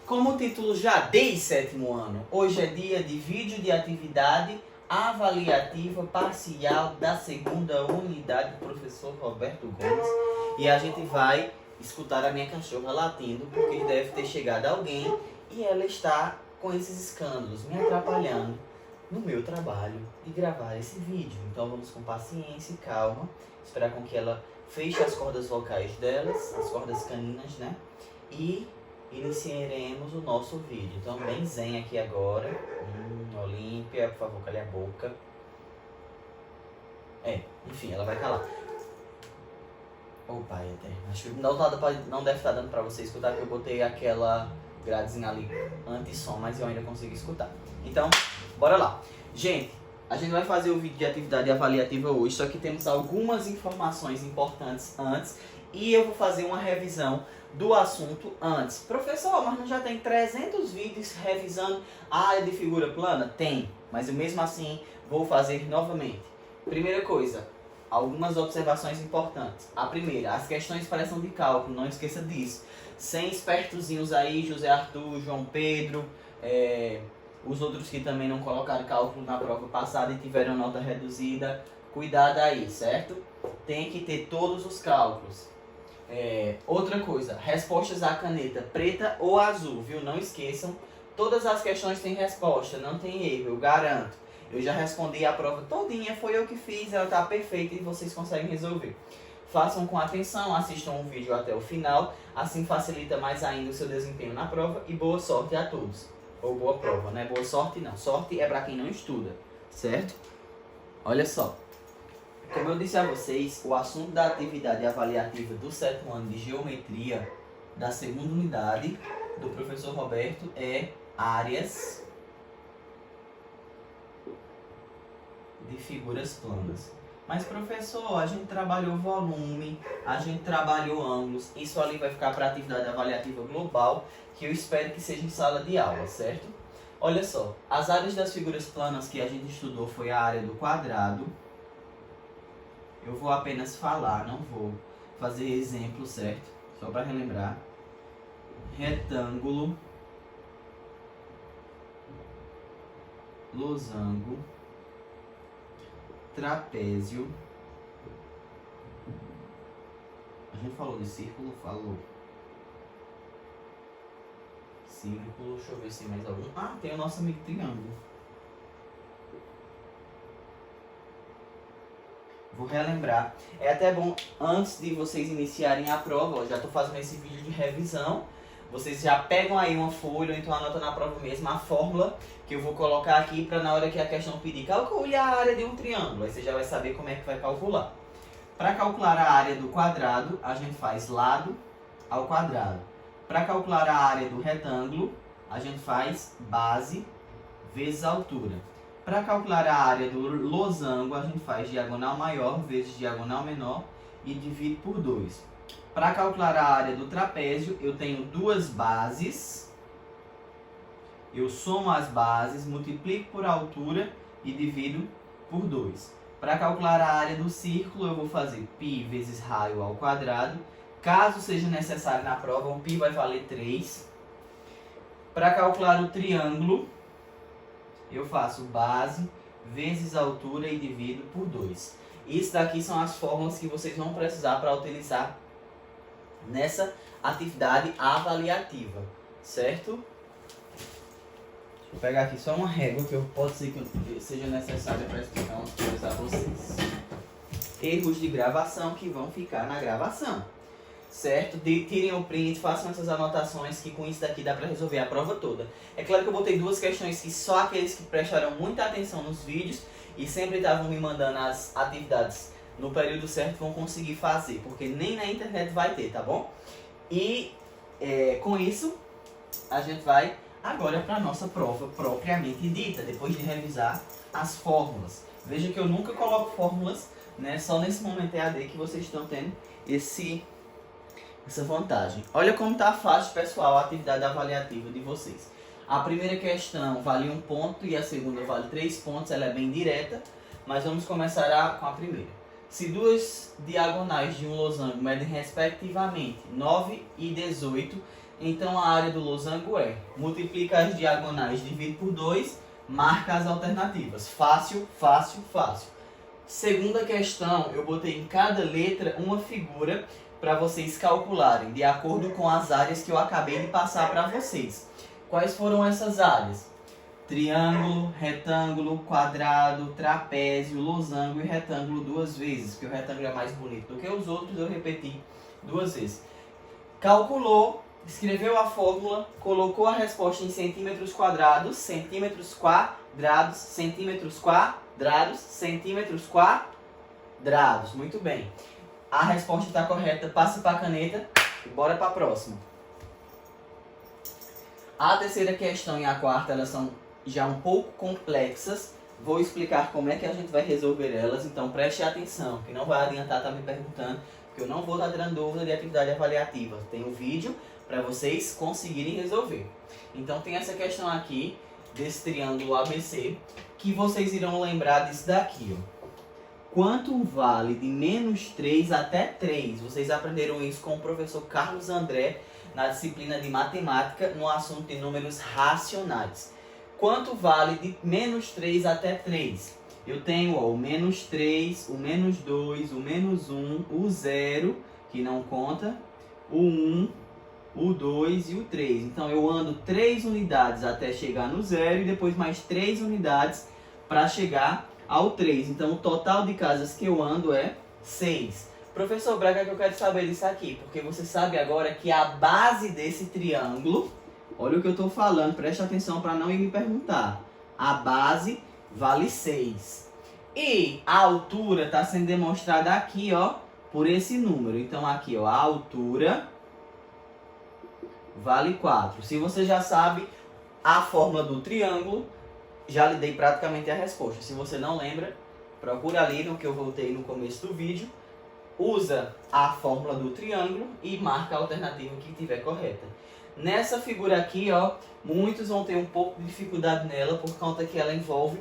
Como o título já diz, sétimo ano, hoje é dia de vídeo de atividade avaliativa parcial da segunda unidade do professor Roberto Gomes. E a gente vai escutar a minha cachorra latindo, porque deve ter chegado alguém e ela está com esses escândalos me atrapalhando no meu trabalho de gravar esse vídeo. Então vamos com paciência e calma, esperar com que ela feche as cordas vocais delas, as cordas caninas, né? E iniciaremos o nosso vídeo. Então bem zen aqui agora. Olímpia, por favor, cale a boca. Enfim, ela vai calar. Ô pai eterno, acho que não deve estar dando pra você escutar, porque eu botei aquela gradezinha ali anti-som, mas eu ainda consigo escutar. Então, bora lá. Gente, a gente vai fazer o vídeo de atividade avaliativa hoje, só que temos algumas informações importantes antes e eu vou fazer uma revisão do assunto antes. Professor, mas não já tem 300 vídeos revisando a área de figura plana? Tem, mas eu mesmo assim vou fazer novamente. Primeira coisa, algumas observações importantes. A primeira, as questões parecem de cálculo, não esqueça disso. Sem espertozinhos aí, José Arthur, João Pedro, os outros que também não colocaram cálculo na prova passada e tiveram nota reduzida, cuidado aí, certo? Tem que ter todos os cálculos. Outra coisa, respostas à caneta preta ou azul, viu? Não esqueçam, todas as questões têm resposta, não tem erro, eu garanto. Eu já respondi a prova todinha, foi eu que fiz, ela tá perfeita e vocês conseguem resolver. Façam com atenção, assistam o vídeo até o final, assim facilita mais ainda o seu desempenho na prova e boa sorte a todos. Ou boa prova, né? Boa sorte não, sorte é para quem não estuda, certo? Olha só. Como eu disse a vocês, o assunto da atividade avaliativa do sétimo ano de Geometria da segunda unidade do professor Roberto é áreas de figuras planas. Mas professor, a gente trabalhou volume, a gente trabalhou ângulos, isso ali vai ficar para a atividade avaliativa global, que eu espero que seja em sala de aula, certo? Olha só, as áreas das figuras planas que a gente estudou foi a área do quadrado. Eu vou apenas falar, não vou fazer exemplo, certo? Só para relembrar. Retângulo, losango, trapézio. A gente falou de círculo? Falou. Círculo, deixa eu ver se tem mais algum. Ah, tem o nosso amigo triângulo. Vou relembrar. É até bom, antes de vocês iniciarem a prova, ó, já estou fazendo esse vídeo de revisão. Vocês já pegam aí uma folha, ou então anota na prova mesmo a fórmula que eu vou colocar aqui para na hora que a questão pedir, calcule a área de um triângulo. Aí você já vai saber como é que vai calcular. Para calcular a área do quadrado, a gente faz lado ao quadrado. Para calcular a área do retângulo, a gente faz base vezes altura. Para calcular a área do losango, a gente faz diagonal maior vezes diagonal menor e divide por 2. Para calcular a área do trapézio, eu tenho duas bases. Eu somo as bases, multiplico por altura e divido por 2. Para calcular a área do círculo, eu vou fazer π vezes raio ao quadrado. Caso seja necessário na prova, o π vai valer 3. Para calcular o triângulo, eu faço base vezes altura e divido por 2. Isso daqui são as fórmulas que vocês vão precisar para utilizar nessa atividade avaliativa, certo? Deixa eu pegar aqui só uma régua que pode ser que seja necessária para explicar umas coisas a vocês. Erros de gravação que vão ficar na gravação, certo? Tirem o print, façam essas anotações que com isso daqui dá para resolver a prova toda. É claro que eu botei duas questões que só aqueles que prestaram muita atenção nos vídeos e sempre estavam me mandando as atividades no período certo vão conseguir fazer, porque nem na internet vai ter, tá bom? E com isso a gente vai agora para a nossa prova propriamente dita, depois de revisar as fórmulas. Veja que eu nunca coloco fórmulas, né? Só nesse momento EAD que vocês estão tendo essa vantagem. Olha como tá fácil, pessoal, a atividade avaliativa de vocês. A primeira questão vale 1 ponto e a segunda vale 3 pontos, ela é bem direta, mas vamos começar com a primeira. Se duas diagonais de um losango medem respectivamente 9 e 18, Então a área do losango é, multiplica as diagonais, divide por 2, marca as alternativas. Fácil, fácil, fácil. Segunda questão, eu botei em cada letra uma figura para vocês calcularem, de acordo com as áreas que eu acabei de passar para vocês. Quais foram essas áreas? Triângulo, retângulo, quadrado, trapézio, losango e retângulo 2 vezes, porque o retângulo é mais bonito do que os outros, eu repeti 2 vezes. Calculou, escreveu a fórmula, colocou a resposta em centímetros quadrados, centímetros quadrados, centímetros quadrados, centímetros quadrados. Muito bem. A resposta está correta, passa para a caneta e bora para a próxima. A terceira questão e a quarta, elas são já um pouco complexas. Vou explicar como é que a gente vai resolver elas, então preste atenção, que não vai adiantar estar me perguntando, porque eu não vou estar tirando dúvida de atividade avaliativa. Tem um vídeo para vocês conseguirem resolver. Então tem essa questão aqui, desse triângulo ABC, que vocês irão lembrar disso daqui, ó. Quanto vale de menos 3 até 3? Vocês aprenderam isso com o professor Carlos André, na disciplina de matemática, no assunto de números racionais. Quanto vale de menos 3 até 3? Eu tenho o menos 3, o menos 2, o menos 1, o 0, que não conta, o 1, o 2 e o 3. Então eu ando 3 unidades até chegar no 0 e depois mais 3 unidades para chegar ao 3. Então o total de casas que eu ando é 6. Professor Braga, que eu quero saber disso aqui, porque você sabe agora que a base desse triângulo, olha o que eu estou falando, preste atenção para não ir me perguntar. A base vale 6. E a altura está sendo demonstrada aqui, ó, por esse número. Então aqui, ó, a altura vale 4. Se você já sabe a fórmula do triângulo, já lhe dei praticamente a resposta. Se você não lembra, procura ali no que eu voltei no começo do vídeo. Usa a fórmula do triângulo e marca a alternativa que estiver correta. Nessa figura aqui, ó, muitos vão ter um pouco de dificuldade nela por conta que ela envolve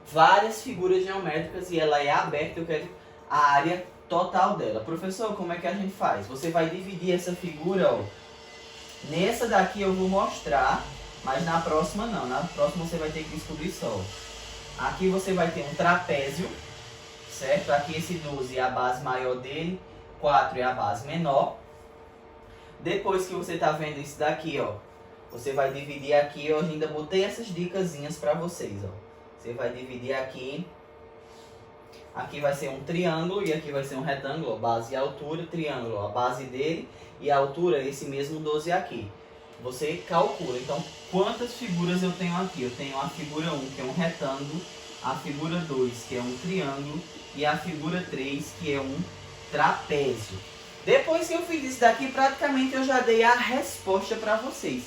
várias figuras geométricas e ela é aberta, eu quero a área total dela. Professor, como é que a gente faz? Você vai dividir essa figura, ó. Nessa daqui eu vou mostrar, mas na próxima não. Na próxima você vai ter que descobrir só. Aqui você vai ter um trapézio, certo? Aqui esse 12 é a base maior dele, 4 é a base menor. Depois que você tá vendo isso daqui, ó, você vai dividir aqui, eu ainda botei essas dicasinhas para vocês, ó. Você vai dividir aqui, aqui vai ser um triângulo e aqui vai ser um retângulo, ó, base e altura, triângulo, ó, a base dele e a altura, esse mesmo 12 aqui. Você calcula, então, quantas figuras eu tenho aqui? Eu tenho a figura 1, que é um retângulo, a figura 2, que é um triângulo, e a figura 3, que é um trapézio. Depois que eu fiz isso daqui, praticamente eu já dei a resposta para vocês.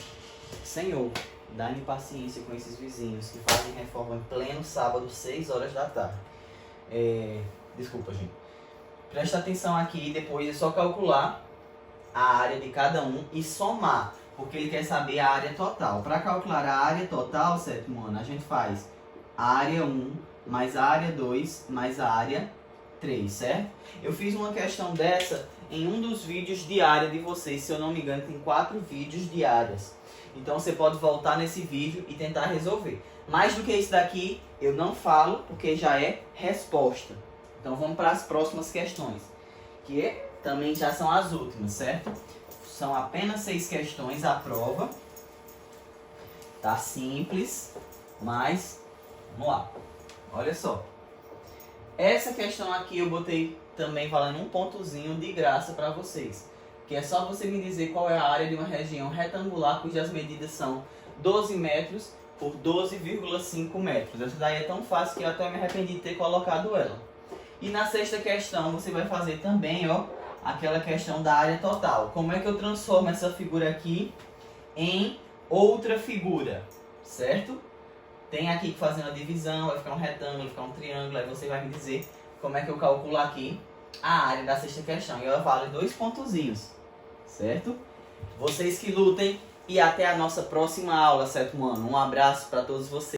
Senhor, dá-me paciência com esses vizinhos que fazem reforma em pleno sábado, 6 horas da tarde. Desculpa, gente. Presta atenção aqui, depois é só calcular a área de cada um e somar, porque ele quer saber a área total. Para calcular a área total, sétimo ano, a gente faz a área 1 mais a área 2 mais a área 3, certo? Eu fiz uma questão dessa em um dos vídeos de área de vocês, se eu não me engano, tem 4 vídeos de áreas. Então você pode voltar nesse vídeo e tentar resolver. Mais do que isso daqui, eu não falo, porque já é resposta. Então vamos para as próximas questões, que também já são as últimas, certo? São apenas 6 questões a prova. Tá simples, mas vamos lá. Olha só. Essa questão aqui eu botei também valendo um pontozinho de graça para vocês. Que é só você me dizer qual é a área de uma região retangular cujas medidas são 12 metros por 12,5 metros. Essa daí é tão fácil que eu até me arrependi de ter colocado ela. E na sexta questão você vai fazer também, ó, aquela questão da área total. Como é que eu transformo essa figura aqui em outra figura, certo? Tem aqui que fazer uma divisão, vai ficar um retângulo, vai ficar um triângulo, aí você vai me dizer como é que eu calculo aqui a área da sexta questão. E ela vale 2 pontozinhos, certo? Vocês que lutem e até a nossa próxima aula, sétimo ano. Um abraço para todos vocês.